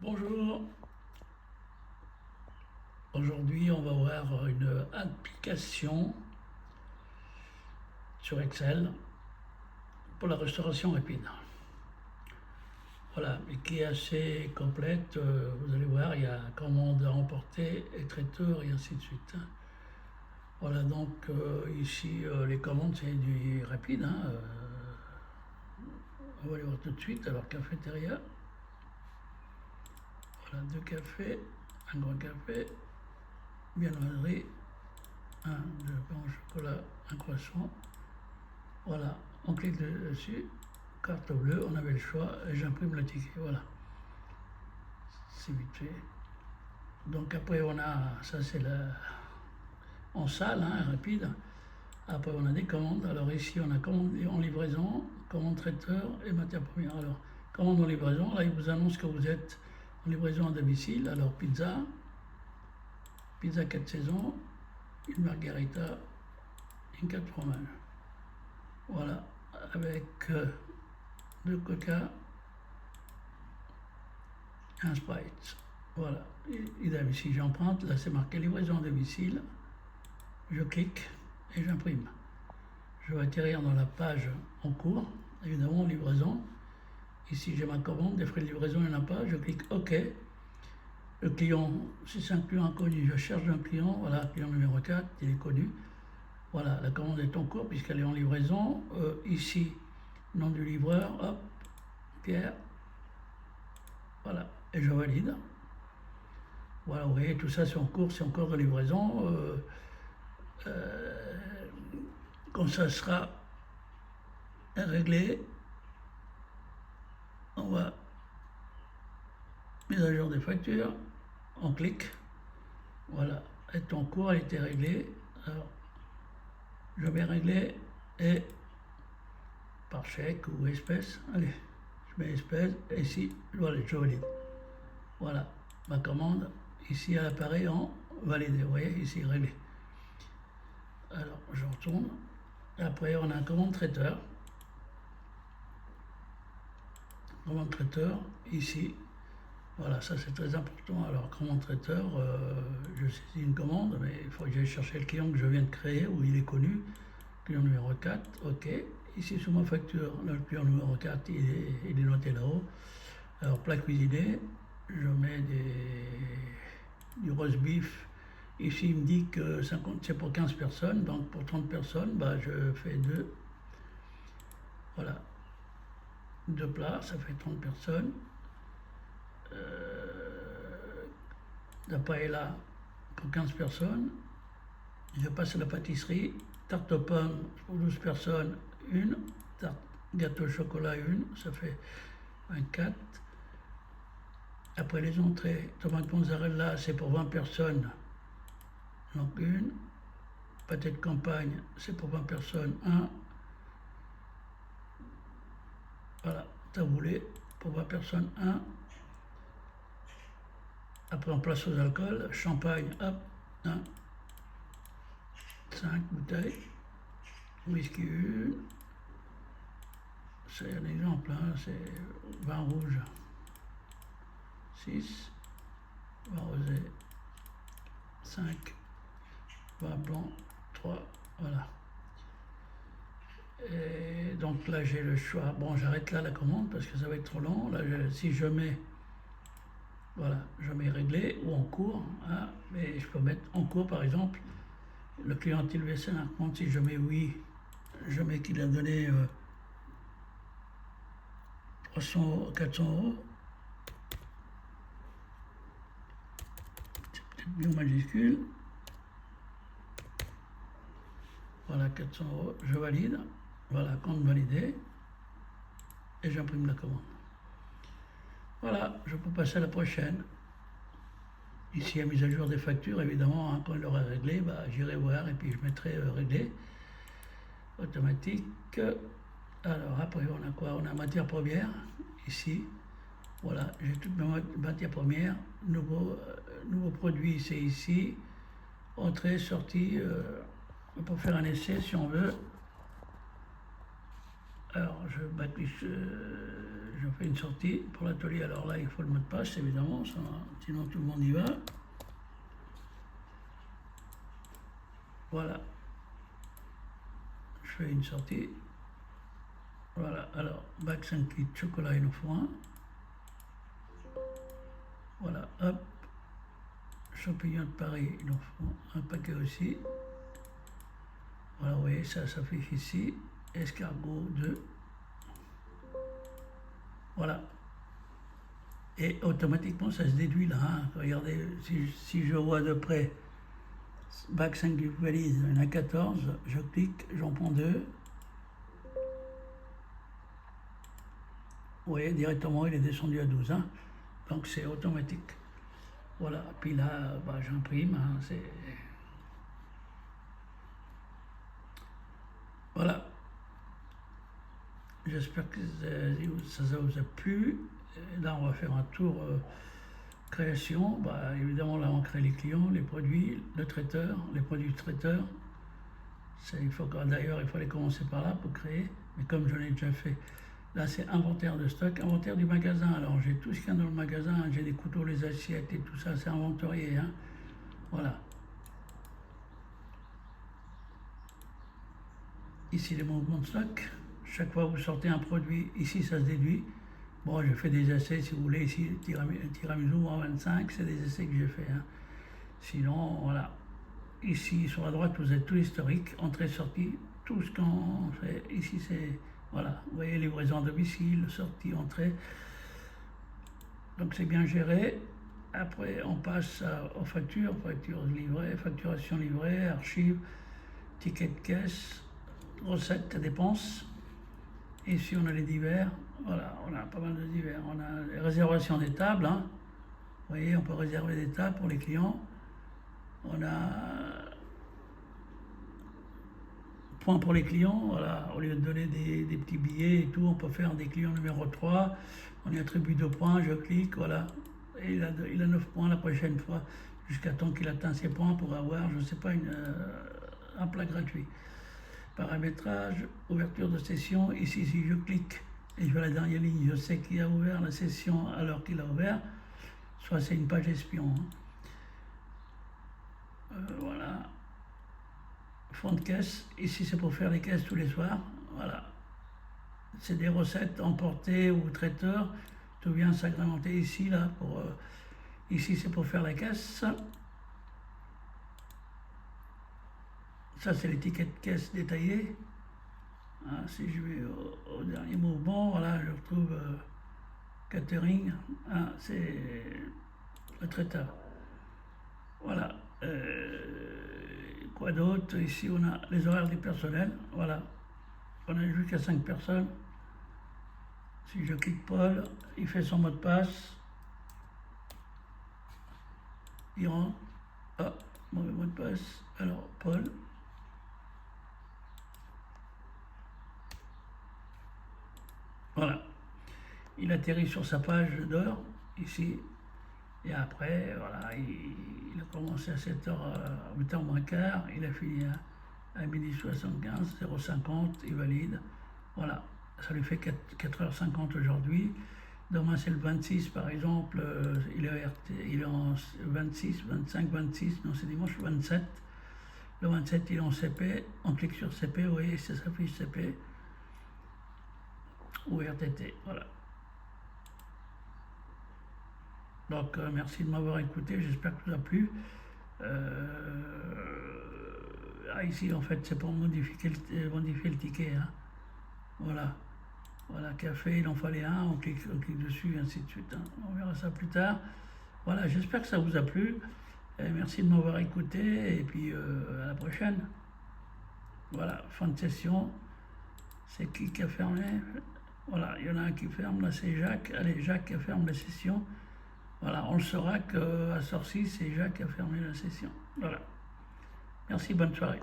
Bonjour, aujourd'hui on va voir une application sur Excel pour la restauration rapide. Voilà, mais qui est assez complète, vous allez voir, il y a commande à emporter et traiteur et ainsi de suite. Voilà, donc ici les commandes c'est du rapide, on va aller voir tout de suite. Alors cafétéria, voilà, 2 cafés, un grand café, viennoiserie, 2 pains au chocolat, un croissant. Voilà, on clique dessus, carte bleue, on avait le choix, et j'imprime le ticket, voilà. C'est vite fait. Donc après on a, ça c'est en salle, rapide. Après on a des commandes, alors ici on a commande en livraison, commande traiteur et matière première. Alors, commande en livraison, là il vous annonce que vous êtes en livraison à domicile, alors pizza 4 saisons, une margarita, une 4 fromages. Voilà, avec 2 coca, un Sprite. Voilà, idem, ici j'emprunte, là c'est marqué livraison à domicile, je clique et j'imprime. Je vais atterrir dans la page en cours, évidemment livraison. Ici j'ai ma commande, des frais de livraison il n'y en a pas, je clique OK. Le client, si c'est un client inconnu, je cherche un client, voilà, client numéro 4, il est connu. Voilà, la commande est en cours puisqu'elle est en livraison. Ici, nom du livreur, hop, Pierre, voilà, et je valide. Voilà, vous voyez, tout ça c'est en cours, c'est encore de livraison. Quand ça sera réglé, on va mise à jour des factures, on clique, voilà, est en cours, elle a été réglée. Alors, je vais régler et par chèque ou espèce, allez, je mets espèce, et ici, voilà, je valide. Voilà, ma commande, ici elle apparaît en validé, vous voyez, ici réglé. Alors, je retourne, après on a un commande traiteur. Commande traiteur, ici, voilà, ça c'est très important. Alors, commande traiteur, je saisis une commande, mais il faut que j'aille chercher le client que je viens de créer, où il est connu. Client numéro 4, OK. Ici, sur ma facture, le client numéro 4, il est noté là-haut. Alors, plat cuisiné, je mets du roast beef. Ici, il me dit que c'est pour 15 personnes, donc pour 30 personnes, bah, je fais 2. Voilà. 2 plats, ça fait 30 personnes. La paella pour 15 personnes. Je passe à la pâtisserie. Tarte aux pommes pour 12 personnes, 1. Gâteau au chocolat, 1. Ça fait 24. Après les entrées, tomate mozzarella, c'est pour 20 personnes. Donc 1. Pâté de campagne, c'est pour 20 personnes, 1. Voilà, taboulé, pour 20 personnes, 1. Après, on place aux alcools. Champagne, hop, 1. 5 bouteilles. Whisky, 1. C'est un exemple, c'est vin rouge, 6. Vin rosé, 5. Vin blanc, 3. Voilà. Et donc là, j'ai le choix. Bon, j'arrête là la commande parce que ça va être trop long. Là, si je mets, voilà, je mets réglé ou en cours, mais je peux mettre en cours par exemple. Le client a-t-il laissé un compte? Si je mets oui, je mets qu'il a donné 300, 400 euros. C'est peut-être bien majuscule. Voilà, 400 euros, je valide. Voilà, compte validé. Et j'imprime la commande. Voilà, je peux passer à la prochaine. Ici, la mise à jour des factures, évidemment, quand il aura réglé, bah, j'irai voir et puis je mettrai réglé. Automatique. Alors après, on a quoi? On a matière première, ici. Voilà, j'ai toutes mes matières premières. Nouveau produit, c'est ici. Entrée, sortie. On peut faire un essai si on veut. Alors, je bâtis je fais une sortie pour l'atelier. Alors là, il faut le mot de passe, évidemment, sinon tout le monde y va. Voilà. Je fais une sortie. Voilà, alors, bac 5 litres, chocolat, il nous faut un. Voilà, hop. Champignons de Paris, il nous faut un paquet aussi. Voilà, vous voyez, ça s'affiche ici. Escargot 2. Voilà. Et automatiquement, ça se déduit là. Hein. Regardez, si je vois de près, bac 5 du valise, il y en a 14. Je clique, j'en prends 2. Vous voyez, directement, il est descendu à 12. Hein. Donc, c'est automatique. Voilà. Puis là, bah, j'imprime. Hein. Voilà. J'espère que ça vous a plu. Et là, on va faire un tour création. Bah, évidemment, là, on crée les clients, les produits, le traiteur, les produits du traiteur. D'ailleurs, il fallait commencer par là pour créer. Mais comme je l'ai déjà fait, là, c'est inventaire de stock, inventaire du magasin. Alors, j'ai tout ce qu'il y a dans le magasin. J'ai des couteaux, les assiettes et tout ça. C'est inventorié. Hein. Voilà. Ici, les mouvements de stock. Chaque fois que vous sortez un produit, ici, ça se déduit. Bon, j'ai fait des essais, si vous voulez, ici, tiramisu en 25, c'est des essais que j'ai fait. Hein. Sinon, voilà. Ici, sur la droite, vous avez tout l'historique, entrée-sortie, tout ce qu'on fait. Ici, c'est, voilà, vous voyez, livraison à domicile, sortie, entrée. Donc, c'est bien géré. Après, on passe aux factures livrées, facturation livrée, archives, ticket de caisse, recettes, dépenses. Ici, on a les divers. Voilà, on a pas mal de divers. On a les réservations des tables. Hein. Vous voyez, on peut réserver des tables pour les clients. On a points pour les clients. Voilà, au lieu de donner des petits billets et tout, on peut faire des clients numéro 3. On y attribue 2 points, je clique, voilà. Et il a 9 points la prochaine fois, jusqu'à temps qu'il atteint ses points pour avoir, je ne sais pas, un plat gratuit. Paramétrage, ouverture de session. Ici, si je clique et je vais à la dernière ligne, je sais qu'il a ouvert la session alors qu'il a ouvert. Soit c'est une page espion. Hein. Voilà. Fond de caisse. Ici, c'est pour faire les caisses tous les soirs. Voilà. C'est des recettes emportées ou traiteur. Tout vient s'agrémenter ici, là. Ici, c'est pour faire la caisse. Ça, c'est les tickets de caisse détaillés. Ah, si je vais au dernier mouvement, voilà, je retrouve catering. Ah, c'est le traiteur. Voilà. Quoi d'autre? Ici, on a les horaires du personnel. Voilà. On a jusqu'à 5 personnes. Si je clique Paul, il fait son mot de passe. Il rentre. Ah, mauvais mot de passe. Alors, Paul. Voilà. Il atterrit sur sa page d'or, ici. Et après, voilà, il a commencé à 7h, 8h moins quart. Il a fini à 12h75, 0,50, il valide. Voilà. Ça lui fait 4h50 aujourd'hui. Demain, c'est le 26, par exemple. Il est en 26, 25, 26. Non, c'est dimanche 27. Le 27, il est en CP. On clique sur CP, vous voyez, ça s'affiche CP. Ou RTT, voilà. Donc, merci de m'avoir écouté. J'espère que ça vous a plu. Ici, en fait, c'est pour modifier le ticket. Hein. Voilà. Voilà, café, il en fallait un, on clique dessus, et ainsi de suite. Hein. On verra ça plus tard. Voilà, j'espère que ça vous a plu. Et merci de m'avoir écouté, et puis à la prochaine. Voilà, fin de session. C'est qui a fermé? Voilà, il y en a un qui ferme, là c'est Jacques. Allez, Jacques qui a fermé la session. Voilà, on le saura qu'à Sorcy, c'est Jacques qui a fermé la session. Voilà. Merci, bonne soirée.